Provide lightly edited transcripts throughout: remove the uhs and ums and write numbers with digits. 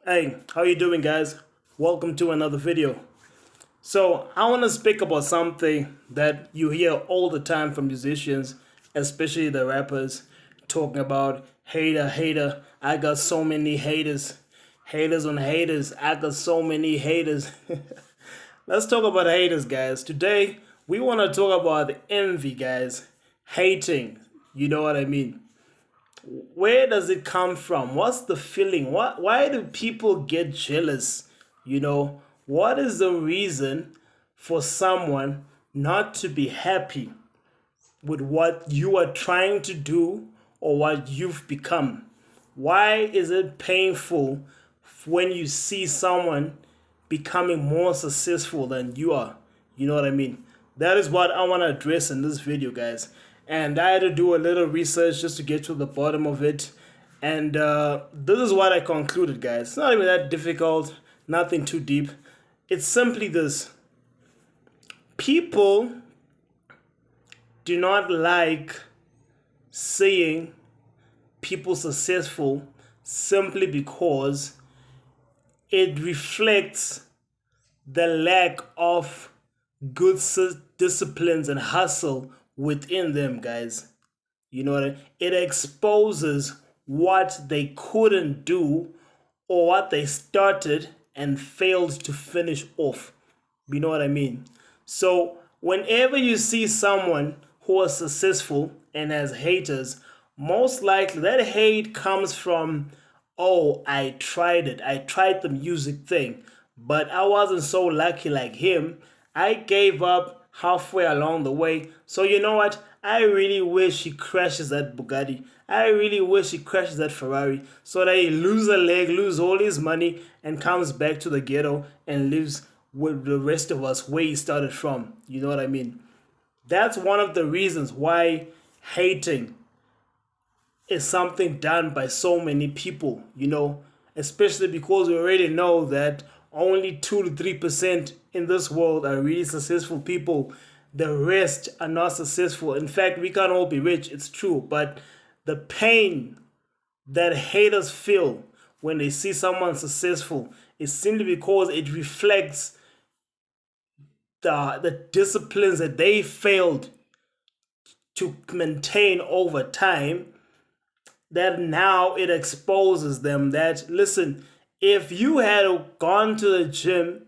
Hey, how you doing, guys? Welcome to another video. So I want to speak about something that you hear all the time from musicians, especially the rappers, talking about hater, hater. I got so many haters, haters on haters. I got so many haters. Let's talk about haters, guys. Today we want to talk about envy, guys. Hating. You know what I mean? Where does it come from? What's the feeling? Why do people get jealous? What is the reason for someone not to be happy with what you are trying to do or what you've become? Why is it painful when you see someone becoming more successful than you are? You know what I mean? That is what I want to address in this video, guys. And I had to do a little research just to get to the bottom of it. And this is what I concluded, guys. It's not even that difficult, nothing too deep. It's simply this. People do not like seeing people successful simply because it reflects the lack of good disciplines and hustle within them, guys. You know what I mean? It exposes what they couldn't do or what they started and failed to finish off. You know what I mean? So whenever you see someone who is successful and has haters, most likely that hate comes from, oh, I tried it. I tried the music thing, but I wasn't so lucky like him. I gave up halfway along the way. So you know what? I really wish he crashes that Bugatti. I really wish he crashes that Ferrari so that he loses a leg, loses all his money, and comes back to the ghetto and lives with the rest of us where he started from. You know what I mean? That's one of the reasons why hating is something done by so many people, especially because we already know that only 2 to 3% in this world are really successful people. The rest are not successful. In fact, we can't all be rich, it's true, but the pain that haters feel when they see someone successful is simply because it reflects the disciplines that they failed to maintain over time, that now it exposes them that, listen, if you had gone to the gym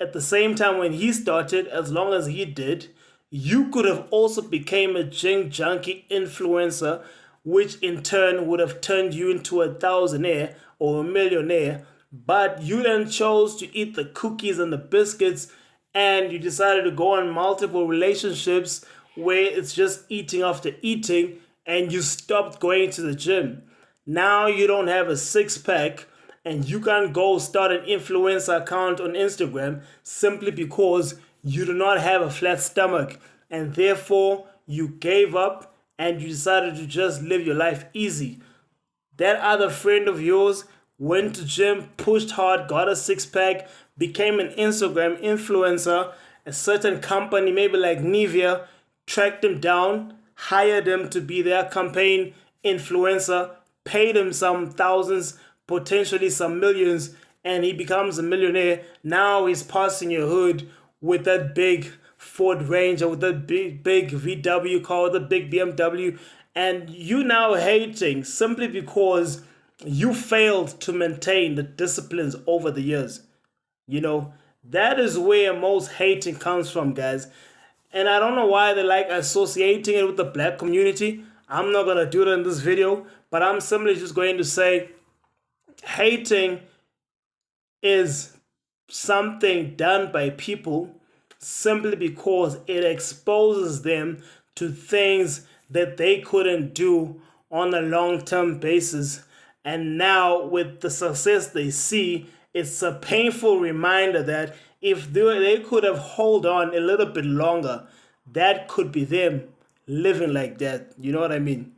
at the same time when he started, as long as he did, you could have also became a gym junkie influencer, which in turn would have turned you into a thousandaire or a millionaire. But you then chose to eat the cookies and the biscuits, and you decided to go on multiple relationships where it's just eating after eating, and you stopped going to the gym. Now you don't have a six-pack, and you can't go start an influencer account on Instagram simply because you do not have a flat stomach. And therefore, you gave up and you decided to just live your life easy. That other friend of yours went to gym, pushed hard, got a six-pack, became an Instagram influencer. A certain company, maybe like Nivea, tracked him down, hired him to be their campaign influencer, paid him some thousands, potentially some millions, and he becomes a millionaire. Now he's passing your hood with that big Ford Ranger, with that big VW car, with the big BMW, and you now hating simply because you failed to maintain the disciplines over the years. That is where most hating comes from, guys. And I don't know why they like associating it with the black community. I'm not going to do it in this video, but I'm simply just going to say hating is something done by people simply because it exposes them to things that they couldn't do on a long-term basis. And now with the success they see, it's a painful reminder that if they could have held on a little bit longer, that could be them living like that. You know what I mean?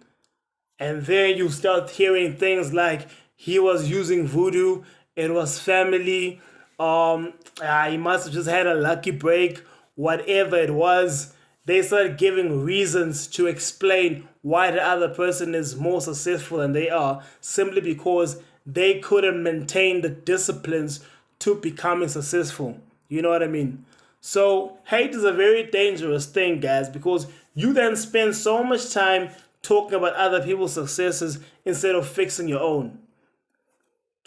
And then you start hearing things like he was using voodoo, it was family, he must have just had a lucky break, whatever it was. They start giving reasons to explain why the other person is more successful than they are, simply because they couldn't maintain the disciplines to becoming successful. You know what I mean? So hate is a very dangerous thing, guys, because you then spend so much time talking about other people's successes instead of fixing your own.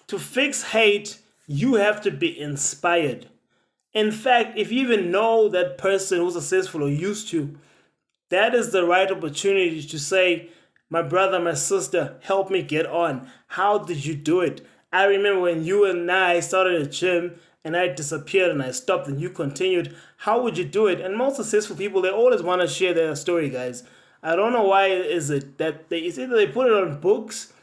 To fix hate, you have to be inspired. In fact, if you even know that person who's successful or used to, that is the right opportunity to say, my brother, my sister, help me get on. How did you do it? I remember when you and I started a gym and I disappeared and I stopped and you continued. How would you do it? And most successful people, they always want to share their story, guys. I don't know why is it that it's either they put it on books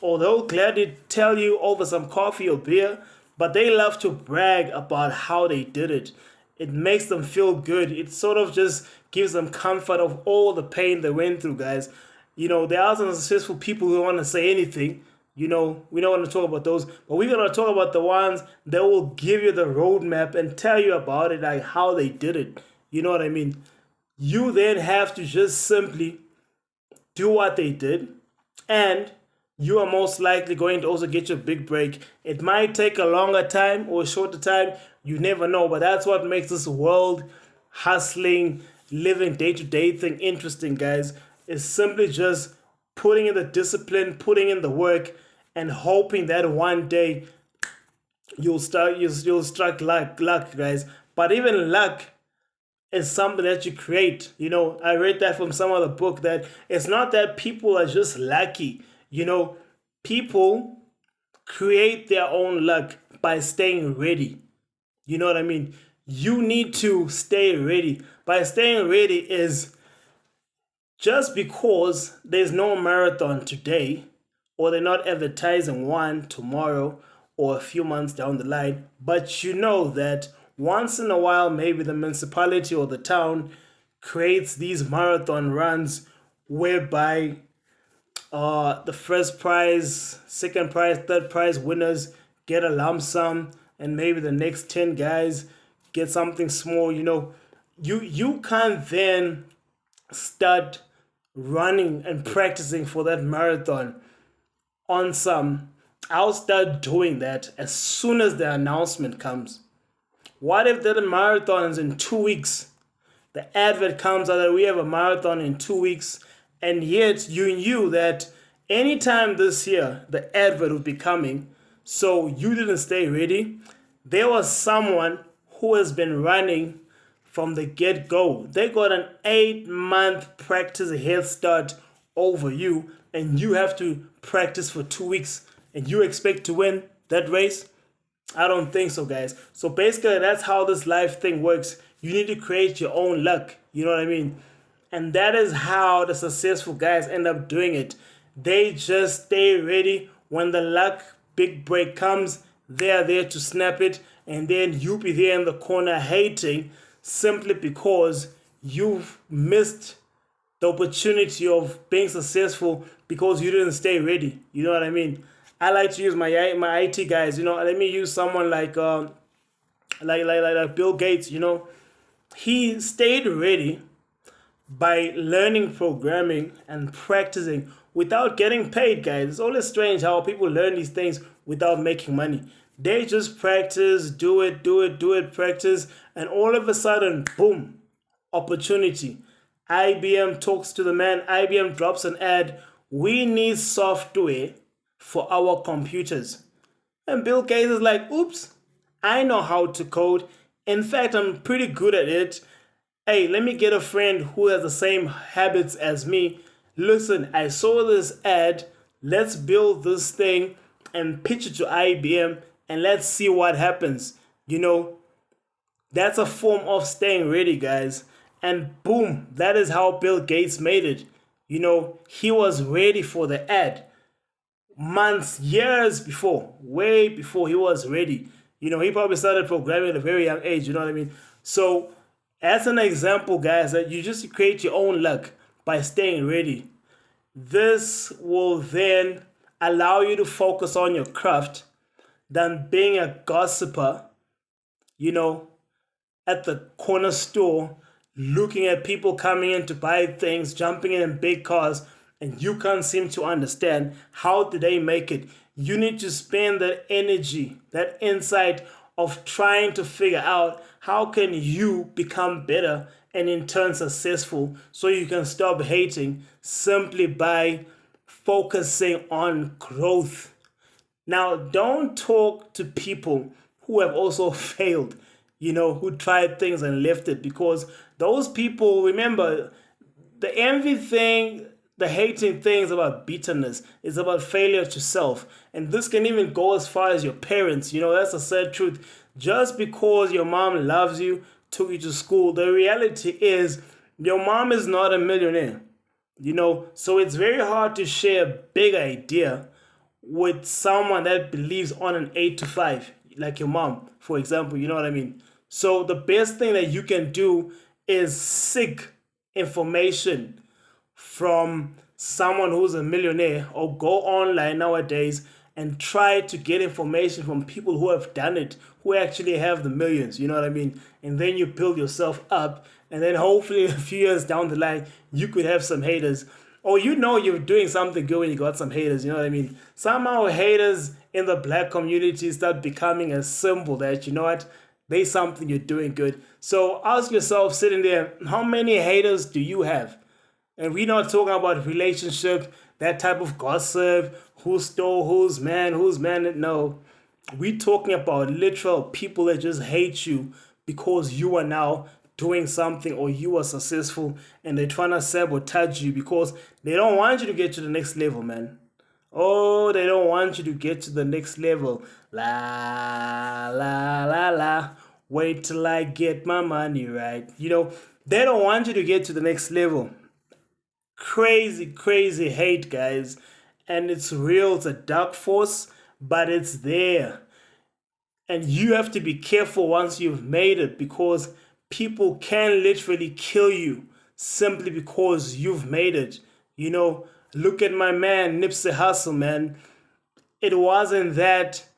or they'll gladly tell you over some coffee or beer, but they love to brag about how they did it. It makes them feel good. It sort of just gives them comfort of all the pain they went through, guys. You know, there are some successful people who don't want to say anything. You know, we don't want to talk about those, but we're going to talk about the ones that will give you the roadmap and tell you about it, like how they did it. You know what I mean? You then have to just simply do what they did, and you are most likely going to also get your big break. It might take a longer time or a shorter time. You never know, but that's what makes this world hustling, living day-to-day thing interesting, guys. Is simply just putting in the discipline, putting in the work, and hoping that one day you'll strike luck, guys. But even luck is something that you create. You know, I read that from some other book that it's not that people are just lucky. You know, people create their own luck by staying ready. You know what I mean? You need to stay ready. By staying ready is just because there's no marathon today, or they're not advertising one tomorrow or a few months down the line, but you know that once in a while, maybe the municipality or the town creates these marathon runs whereby the first prize, second prize, third prize winners get a lump sum, and maybe the next 10 guys get something small. You know, you can't then start running and practicing for that marathon on some. I'll start doing that as soon as the announcement comes. What if the marathon is in 2 weeks? The advert comes out that we have a marathon in 2 weeks, and yet you knew that anytime this year the advert would be coming, so you didn't stay ready. There was someone who has been running from the get-go. They got an 8-month practice head start over you, and you have to practice for 2 weeks, and you expect to win that race? I don't think so, guys. So basically, that's how this life thing works. You need to create your own luck. You know what I mean? And that is how the successful guys end up doing it. They just stay ready. When the luck big break comes, they are there to snap it, and then you be there in the corner hating simply because you've missed the opportunity of being successful because you didn't stay ready. You know what I mean? I like to use my IT guys. You know, let me use someone like Bill Gates. You know, he stayed ready by learning programming and practicing without getting paid, guys. It's always strange how people learn these things without making money. They just practice, do it, practice, and all of a sudden, boom, opportunity. IBM talks to the man. IBM drops an ad. We need software for our computers. And Bill Gates is like, oops, I know how to code. In fact, I'm pretty good at it. Hey, let me get a friend who has the same habits as me. Listen, I saw this ad. Let's build this thing and pitch it to IBM, and let's see what happens. You know, that's a form of staying ready, guys. And boom, that is how Bill Gates made it. You know, he was ready for the ad. Months, years before, way before he was ready. You know, he probably started programming at a very young age, you know what I mean? So, as an example, guys, that you just create your own luck by staying ready. This will then allow you to focus on your craft than being a gossiper, you know, at the corner store, looking at people coming in to buy things, jumping in big cars, and you can't seem to understand how did they make it. You need to spend that energy, that insight of trying to figure out how can you become better and in turn successful, so you can stop hating simply by focusing on growth. Now, don't talk to people who have also failed, who tried things and left it, because those people, remember, the envy thing, the hating thing is about bitterness. It's about failure to self. And this can even go as far as your parents. That's a sad truth. Just because your mom loves you, took you to school, the reality is your mom is not a millionaire. So it's very hard to share a big idea with someone that believes on an 8 to 5, like your mom, for example. You know what I mean? So the best thing that you can do is seek information from someone who's a millionaire, or go online nowadays and try to get information from people who have done it, who actually have the millions. You know what I mean? And then you build yourself up, and then hopefully a few years down the line you could have some haters, or you're doing something good when you got some haters. You know what I mean? Somehow haters in the black community start becoming a symbol that, there's something you're doing good. So ask yourself, sitting there, how many haters do you have? And we're not talking about relationship, that type of gossip, who stole whose man. No, we're talking about literal people that just hate you because you are now doing something, or you are successful, and they're trying to sabotage you because they don't want you to get to the next level, man. Oh, they don't want you to get to the next level. La, la, la, la. Wait till I get my money right. They don't want you to get to the next level. Crazy, crazy hate, guys. And it's real. It's a dark force, but it's there. And you have to be careful once you've made it, because people can literally kill you simply because you've made it. Look at my man, Nipsey Hussle, man. It wasn't that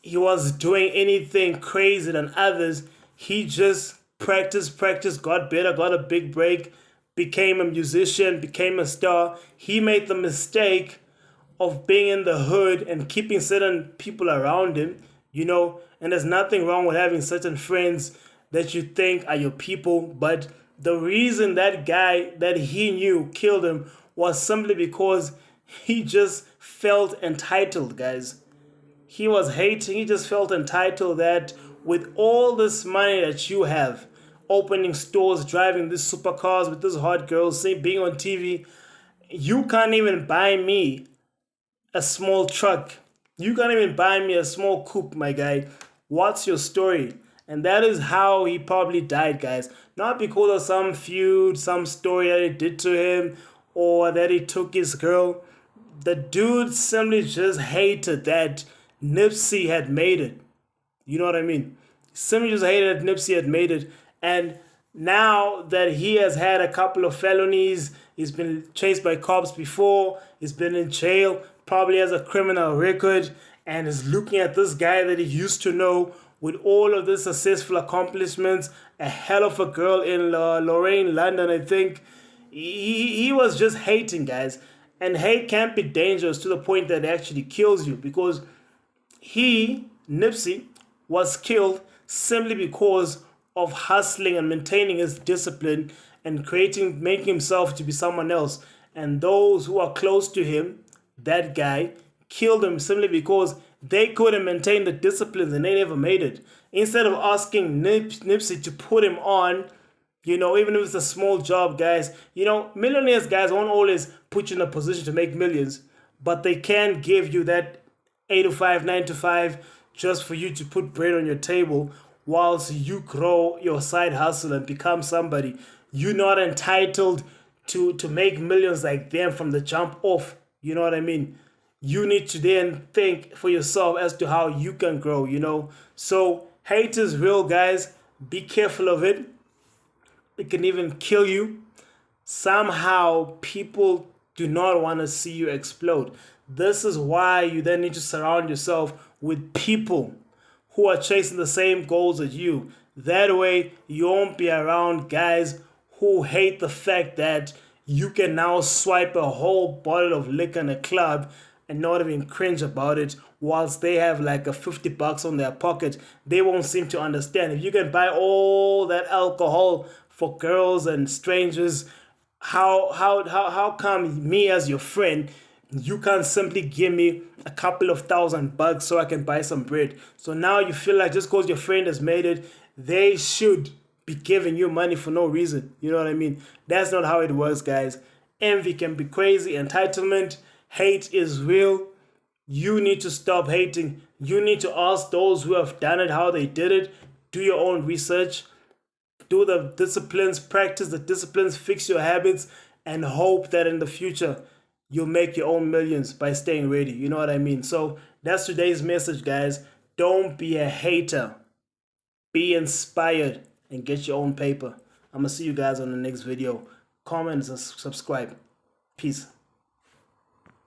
he was doing anything crazy than others. He just practiced, got better, got a big break, became a musician, became a star. He made the mistake of being in the hood and keeping certain people around him, and there's nothing wrong with having certain friends that you think are your people. But the reason that guy that he knew killed him was simply because he just felt entitled, guys. He was hating, he just felt entitled that with all this money that you have, opening stores, driving these supercars with these hot girls, being on TV, you can't even buy me a small truck. You can't even buy me a small coupe, my guy. What's your story? And that is how he probably died, guys. Not because of some feud, some story that he did to him, or that he took his girl. The dude simply just hated that Nipsey had made it. You know what I mean? Simply just hated that Nipsey had made it. And now that he has had a couple of felonies, he's been chased by cops before, he's been in jail, probably has a criminal record, and is looking at this guy that he used to know with all of the successful accomplishments, a hell of a girl in Lorraine, London, I think. He was just hating, guys. And hate can be dangerous to the point that it actually kills you, because Nipsey, was killed simply because of hustling and maintaining his discipline and making himself to be someone else. And those who are close to him, that guy, killed him simply because they couldn't maintain the disciplines and they never made it. Instead of asking Nipsey to put him on, even if it's a small job, guys, millionaires, guys, won't always put you in a position to make millions, but they can give you that 8 to 5, 9 to 5, just for you to put bread on your table whilst you grow your side hustle and become somebody. You're not entitled to make millions like them from the jump off. You know what I mean? You need to then think for yourself as to how you can grow, So hate is real, guys. Be careful of it. It can even kill you. Somehow people do not want to see you explode. This is why you then need to surround yourself with people who are chasing the same goals as you. That way you won't be around guys who hate the fact that you can now swipe a whole bottle of liquor in a club and not even cringe about it, whilst they have like a 50 bucks on their pocket. They won't seem to understand. If you can buy all that alcohol for girls and strangers, how come me as your friend, you can't simply give me a couple of $1,000 so I can buy some bread? So now you feel like just because your friend has made it, they should be giving you money for no reason. You know what I mean? That's not how it works, guys. Envy can be crazy. Entitlement, hate is real. You need to stop hating. You need to ask those who have done it how they did it. Do your own research. Do the disciplines, practice the disciplines, fix your habits, and hope that in the future you'll make your own millions by staying ready. You know what I mean? So that's today's message, guys. Don't be a hater. Be inspired and get your own paper. I'm going to see you guys on the next video. Comment and subscribe. Peace.